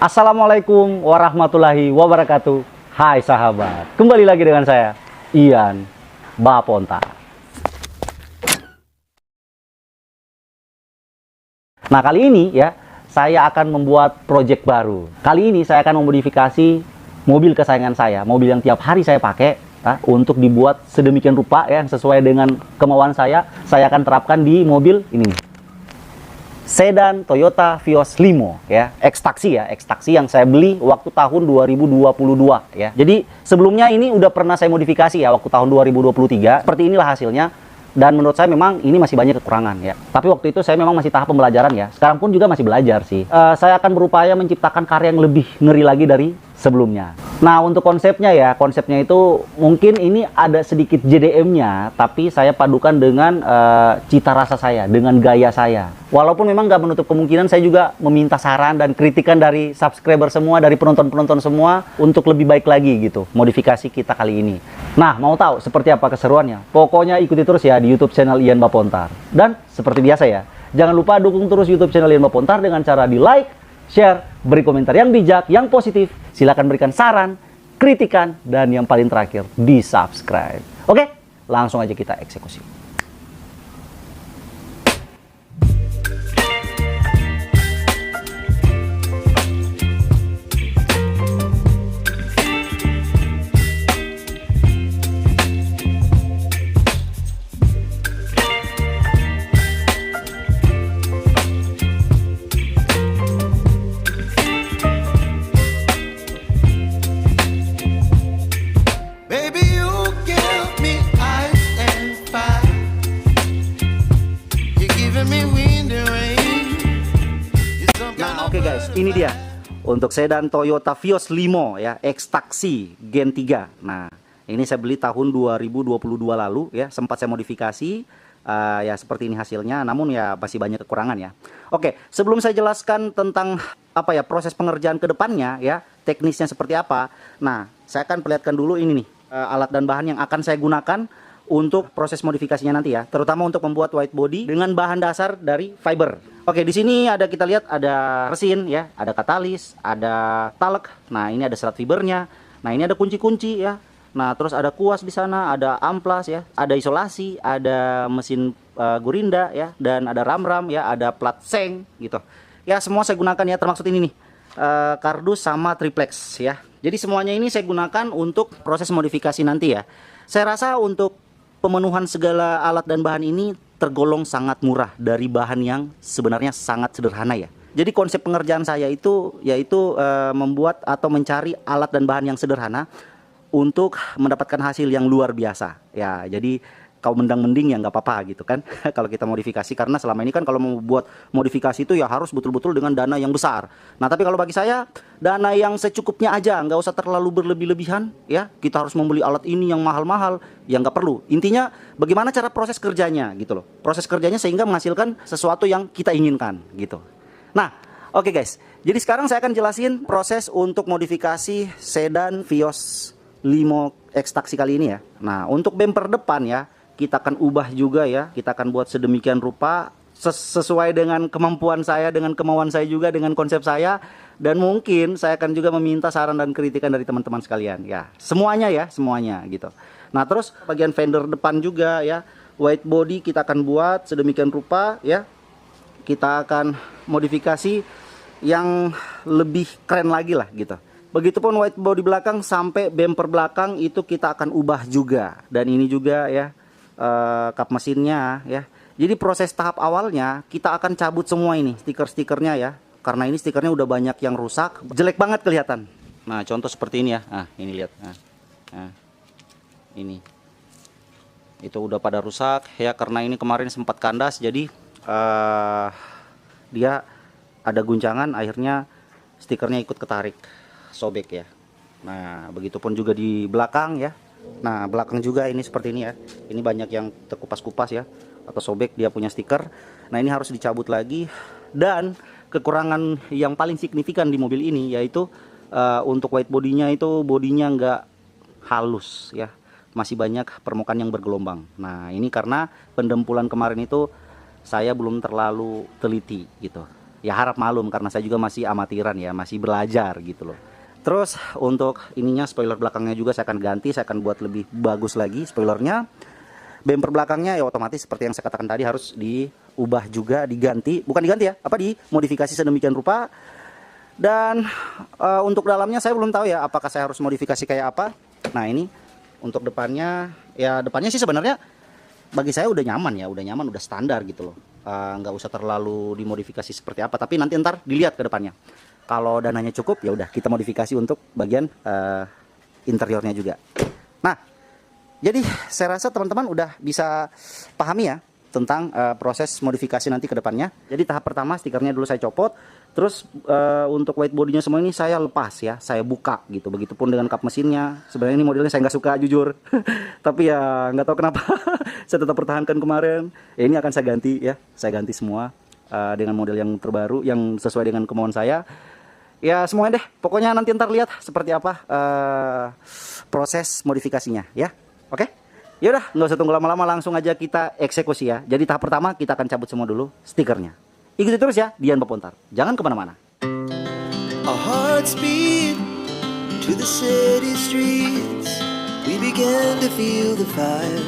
Assalamualaikum warahmatullahi wabarakatuh. Hai sahabat, kembali lagi dengan saya, Ian Bapontar. Nah kali ini ya, saya akan membuat project baru. Kali ini saya akan memodifikasi mobil kesayangan saya, mobil yang tiap hari saya pakai, untuk dibuat sedemikian rupa ya, sesuai dengan kemauan saya akan terapkan di mobil ini nih. Sedan Toyota Vios Limo ya, X-Taxi yang saya beli waktu tahun 2022 ya. Jadi sebelumnya ini udah pernah saya modifikasi ya waktu tahun 2023. Seperti inilah hasilnya. Dan menurut saya memang ini masih banyak kekurangan ya. Tapi waktu itu saya memang masih tahap pembelajaran ya. Sekarang pun juga masih belajar sih. Saya akan berupaya menciptakan karya yang lebih ngeri lagi dari sebelumnya. Nah untuk konsepnya ya, konsepnya itu mungkin ini ada sedikit JDM-nya, tapi saya padukan dengan cita rasa saya, dengan gaya saya. Walaupun memang nggak menutup kemungkinan saya juga meminta saran dan kritikan dari subscriber semua, dari penonton-penonton semua untuk lebih baik lagi gitu modifikasi kita kali ini. Nah mau tahu seperti apa keseruannya? Pokoknya ikuti terus ya di YouTube channel Ian Bapontar. Dan seperti biasa ya, jangan lupa dukung terus YouTube channel Ian Bapontar dengan cara di like, share, beri komentar yang bijak, yang positif. Silakan berikan saran, kritikan, dan yang paling terakhir di subscribe. Oke, langsung aja kita eksekusi. Oke guys, ini dia untuk sedan Toyota Vios Limo ya, X-Taxi Gen 3. Nah, ini saya beli tahun 2022 lalu ya, sempat saya modifikasi ya seperti ini hasilnya, namun ya masih banyak kekurangan ya. Oke, sebelum saya jelaskan tentang apa ya proses pengerjaan ke depannya ya, teknisnya seperti apa. Nah, saya akan perlihatkan dulu ini nih alat dan bahan yang akan saya gunakan untuk proses modifikasinya nanti ya, terutama untuk membuat white body dengan bahan dasar dari fiber. Oke, di sini ada kita lihat ada resin ya, ada katalis, ada talek. Nah, ini ada serat fibernya. Nah, ini ada kunci-kunci ya. Nah, terus ada kuas di sana, ada amplas ya, ada isolasi, ada mesin gurinda ya, dan ada ram-ram ya, ada plat seng gitu. Ya, semua saya gunakan ya, termasuk ini nih. Kardus sama triplex ya. Jadi semuanya ini saya gunakan untuk proses modifikasi nanti ya. Saya rasa untuk pemenuhan segala alat dan bahan ini tergolong sangat murah dari bahan yang sebenarnya sangat sederhana ya. Jadi konsep pengerjaan saya itu yaitu membuat atau mencari alat dan bahan yang sederhana untuk mendapatkan hasil yang luar biasa ya. Jadi kau mendang-mending ya nggak apa-apa gitu kan kalau kita modifikasi, karena selama ini kan kalau mau buat modifikasi itu ya harus betul-betul dengan dana yang besar. Nah tapi kalau bagi saya dana yang secukupnya aja, nggak usah terlalu berlebih-lebihan ya. Kita harus membeli alat ini yang mahal-mahal ya, nggak perlu. Intinya bagaimana cara proses kerjanya gitu loh, proses kerjanya sehingga menghasilkan sesuatu yang kita inginkan gitu. Nah oke guys, jadi sekarang saya akan jelasin proses untuk modifikasi sedan Vios Limo X-Taxi kali ini ya. Nah untuk bumper depan ya, kita akan ubah juga ya, kita akan buat sedemikian rupa sesuai dengan kemampuan saya, dengan kemauan saya juga, dengan konsep saya. Dan mungkin saya akan juga meminta saran dan kritikan dari teman-teman sekalian ya, semuanya ya, semuanya gitu. Nah terus bagian fender depan juga ya, white body kita akan buat sedemikian rupa ya. Kita akan modifikasi yang lebih keren lagi lah gitu. Begitupun white body belakang sampai bumper belakang itu kita akan ubah juga. Dan ini juga ya kap mesinnya ya. Jadi proses tahap awalnya kita akan cabut semua ini stiker-stikernya ya, karena ini stikernya udah banyak yang rusak, jelek banget kelihatan. Nah contoh seperti ini ya, nah ini lihat, nah ini itu udah pada rusak ya, karena ini kemarin sempat kandas, jadi dia ada guncangan, akhirnya stikernya ikut ketarik, sobek ya. Nah begitupun juga di belakang ya. Nah belakang juga ini seperti ini ya, ini banyak yang terkupas-kupas ya atau sobek, dia punya stiker. Nah ini harus dicabut lagi. Dan kekurangan yang paling signifikan di mobil ini yaitu untuk white bodinya itu bodinya nggak halus ya, masih banyak permukaan yang bergelombang. Nah ini karena pendempulan kemarin itu saya belum terlalu teliti gitu. Ya harap maklum karena saya juga masih amatiran ya, masih belajar gitu loh. Terus untuk ininya, spoiler belakangnya juga saya akan ganti, saya akan buat lebih bagus lagi spoilernya. Bumper belakangnya ya otomatis seperti yang saya katakan tadi harus diubah juga, diganti, bukan diganti ya, dimodifikasi sedemikian rupa. Dan untuk dalamnya saya belum tahu ya apakah saya harus modifikasi kayak apa. Nah ini untuk depannya, ya depannya sih sebenarnya bagi saya udah nyaman ya, udah standar gitu loh. Nggak usah terlalu dimodifikasi seperti apa, tapi nanti ntar dilihat ke depannya. Kalau dananya cukup ya udah kita modifikasi untuk bagian interiornya juga. Nah, jadi saya rasa teman-teman udah bisa pahami ya tentang proses modifikasi nanti ke depannya. Jadi tahap pertama stikernya dulu saya copot, terus untuk white bodinya semua ini saya lepas ya, saya buka gitu. Begitupun dengan kap mesinnya. Sebenarnya ini modelnya saya nggak suka jujur, tapi ya nggak tahu kenapa saya tetap pertahankan kemarin. Ya, ini akan saya ganti ya, saya ganti semua dengan model yang terbaru yang sesuai dengan kemauan saya. Ya semuanya deh, pokoknya nanti ntar lihat seperti apa proses modifikasinya ya. Oke, yaudah nggak usah tunggu lama-lama, langsung aja kita eksekusi ya. Jadi tahap pertama kita akan cabut semua dulu stikernya. Ikuti terus ya Dian Pepontar, jangan kemana-mana. Our hearts beat to the city streets. We began to feel the fire.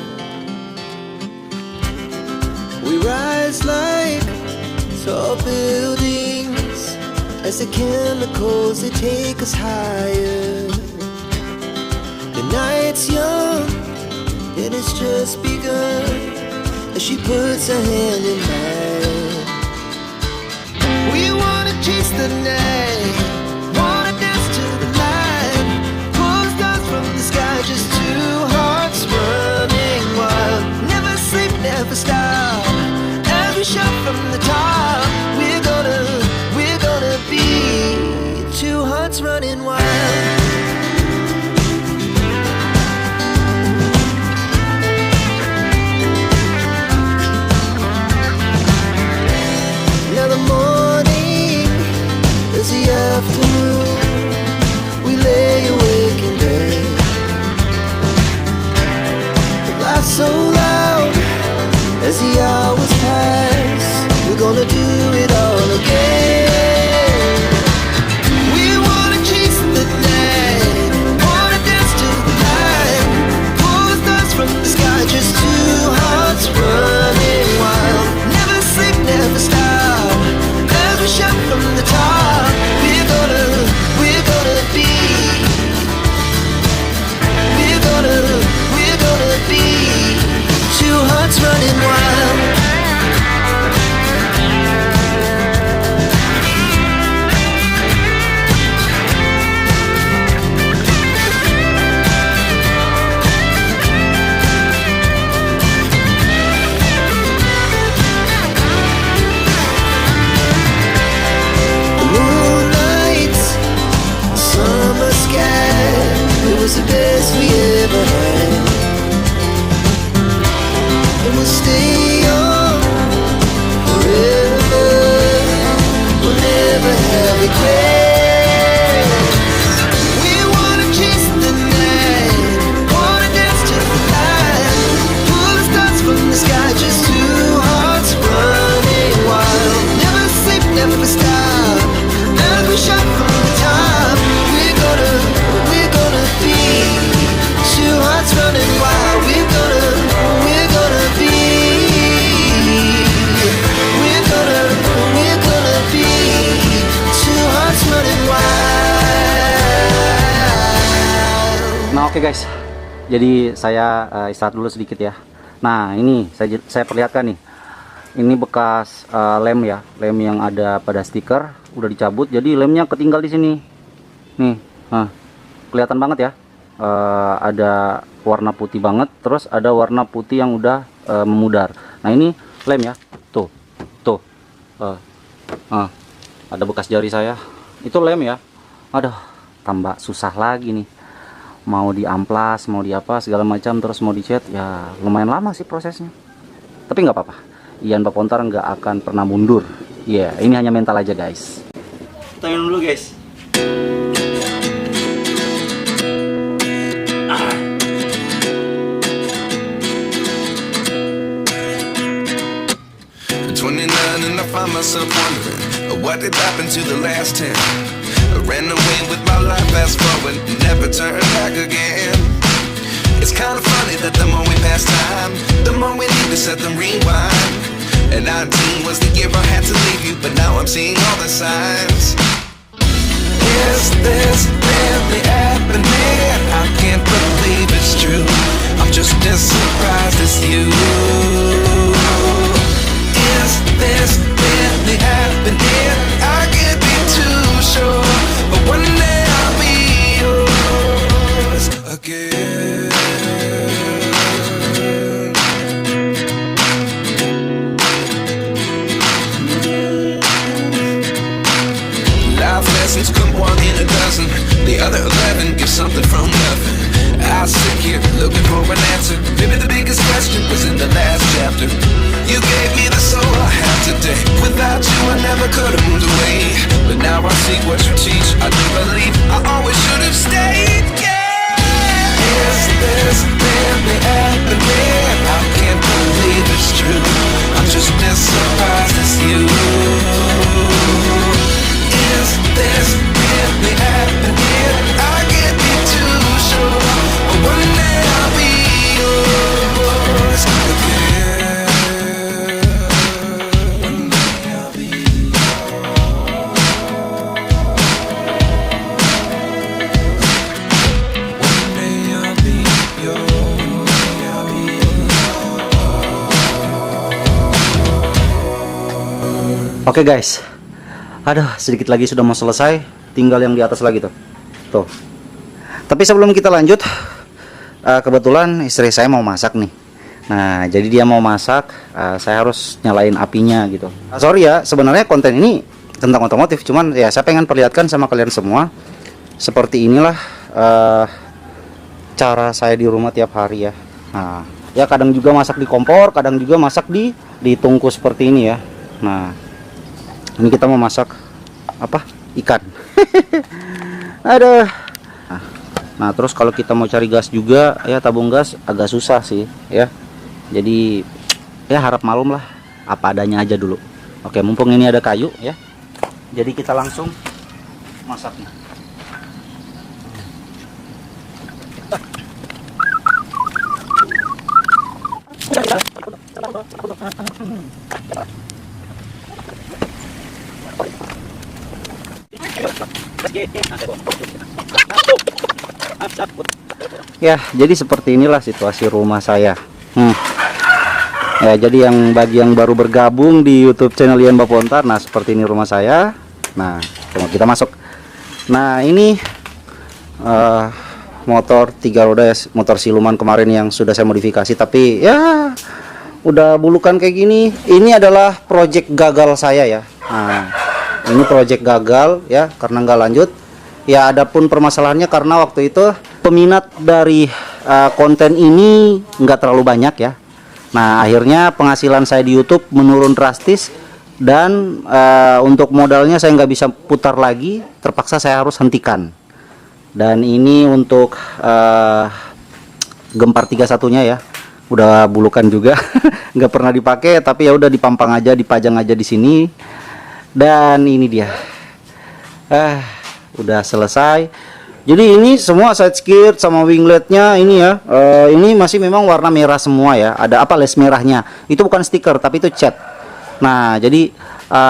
We rise like tall buildings as the chemicals they take us higher. The night's young and it's just begun as she puts her hand in mine. We wanna chase the night, wanna dance to the light, pull stars from the sky, just two hearts running wild. Never sleep, never stop, as we shout from the top. We're gonna be two hearts running wild. Afternoon, we lay awake in bed. The laughs so loud as the hours pass. We're gonna do it all again. We wanna chase the night, wanna dance to the light, pull the stars from the sky, just two hearts running wild. Never sleep, never stop, as we shout from the top. Running wild. The moonlight, summer sky, it was the best we ever had. We'll stay on forever. We'll never have regrets. We wanna chase the night, wanna dance to the light, pull the stars from the sky, just two hearts running wild. Never sleep, never stop, as we shout from the top. We're gonna be two hearts running wild. We're gonna be two hearts running wild. Nah oke guys, jadi saya istirahat dulu sedikit ya. Nah ini saya perlihatkan nih, ini bekas lem ya, lem yang ada pada stiker udah dicabut, jadi lemnya ketinggal di sini nih. Nah kelihatan banget ya, ada warna putih banget, terus ada warna putih yang udah memudar. Nah ini lem ya, tuh ada bekas jari saya, itu lem ya. Aduh tambah susah lagi nih, mau diamplas, mau diapa segala macam, terus mau dicat, ya lumayan lama sih prosesnya. Tapi nggak apa-apa, Dian Pepontar nggak akan pernah mundur. Ya yeah, ini hanya mental aja guys. Kita minum dulu guys. 29 and I find myself wondering What did happen to the last 10? I ran away with my life, fast forward, never turn back again. It's kind of funny that the more we pass time, the more we need to set them rewind. And 19 was the year I had to leave you, but now I'm seeing all the signs. Is this really happening? I can't believe it's true. I'm just as surprised as you. Is this really happening? I can't be too sure, but one day I'll be yours again. Life lessons come one in a dozen. The other 11 give something from nothing. I sit here looking for an answer. Maybe the biggest question was in the last chapter. You gave me the soul I have today. Without you I never could have moved away. But now I see what you teach. I do believe I always should have stayed. Yeah. Is this really happening? I can't believe it's true. I'm just as surprised as you. Is this really happening? I can't be too sure, but one day I'll be yours again. One day I'll be yours. One day I'll be yours. I'll be yours. Oke guys, aduh sedikit lagi sudah mau selesai, tinggal yang di atas lagi tuh. Tapi sebelum kita lanjut, kebetulan istri saya mau masak nih. Nah jadi dia mau masak, saya harus nyalain apinya gitu. Sorry ya, sebenarnya konten ini tentang otomotif, cuman ya saya pengen perlihatkan sama kalian semua. Seperti inilah cara saya di rumah tiap hari ya. Nah ya kadang juga masak di kompor, kadang juga masak di tungku seperti ini ya. Nah ini kita mau masak apa? Ikan. Aduh. Nah terus kalau kita mau cari gas juga ya, tabung gas agak susah sih ya. Jadi ya harap malum lah, apa adanya aja dulu. Oke, mumpung ini ada kayu ya, jadi kita langsung masaknya. Ya, jadi seperti inilah situasi rumah saya. Ya, jadi bagi yang baru bergabung di YouTube channel Ian Bapontar, nah seperti ini rumah saya. Nah, coba kita masuk. Nah, ini motor 3 roda ya, motor siluman kemarin yang sudah saya modifikasi, tapi ya udah bulukan kayak gini. Ini adalah project gagal saya ya. Nah, ini project gagal ya karena nggak lanjut. Ya, adapun permasalahannya karena waktu itu peminat dari konten ini nggak terlalu banyak ya. Nah, akhirnya penghasilan saya di YouTube menurun drastis, dan untuk modalnya saya nggak bisa putar lagi, terpaksa saya harus hentikan. Dan ini untuk Gempar 31-nya ya, udah bulukan juga, nggak pernah dipakai, tapi ya udah dipampang aja, dipajang aja di sini. Dan ini dia, udah selesai. Jadi ini semua side skirt sama wingletnya ini ya, ini masih memang warna merah semua ya. Ada apa, les merahnya itu bukan stiker tapi itu cat. Nah jadi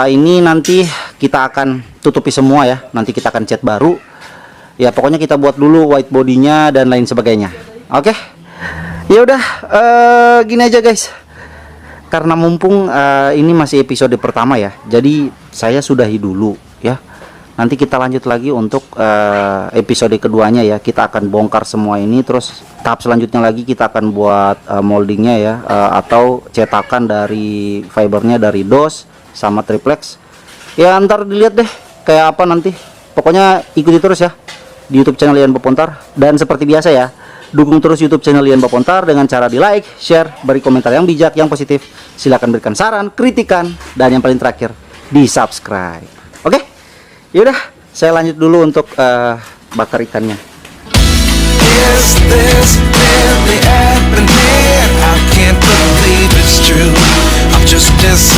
ini nanti kita akan tutupi semua ya, nanti kita akan cat baru ya. Pokoknya kita buat dulu white bodinya dan lain sebagainya. Oke, ya udah, gini aja guys, karena mumpung ini masih episode pertama ya, jadi saya sudahi dulu ya. Nanti kita lanjut lagi untuk episode keduanya ya. Kita akan bongkar semua ini, terus tahap selanjutnya lagi kita akan buat moldingnya ya, atau cetakan dari fibernya dari DOS sama triplex ya. Ntar dilihat deh kayak apa nanti. Pokoknya ikuti terus ya di YouTube channel Ian Bapontar. Dan seperti biasa ya, dukung terus YouTube channel Ian Bapontar dengan cara di like, share, beri komentar yang bijak, yang positif. Silahkan berikan saran, kritikan, dan yang paling terakhir di subscribe. Oke, yaudah saya lanjut dulu untuk bakar ikannya. Is this really happening? I can't believe it's true. I'm just as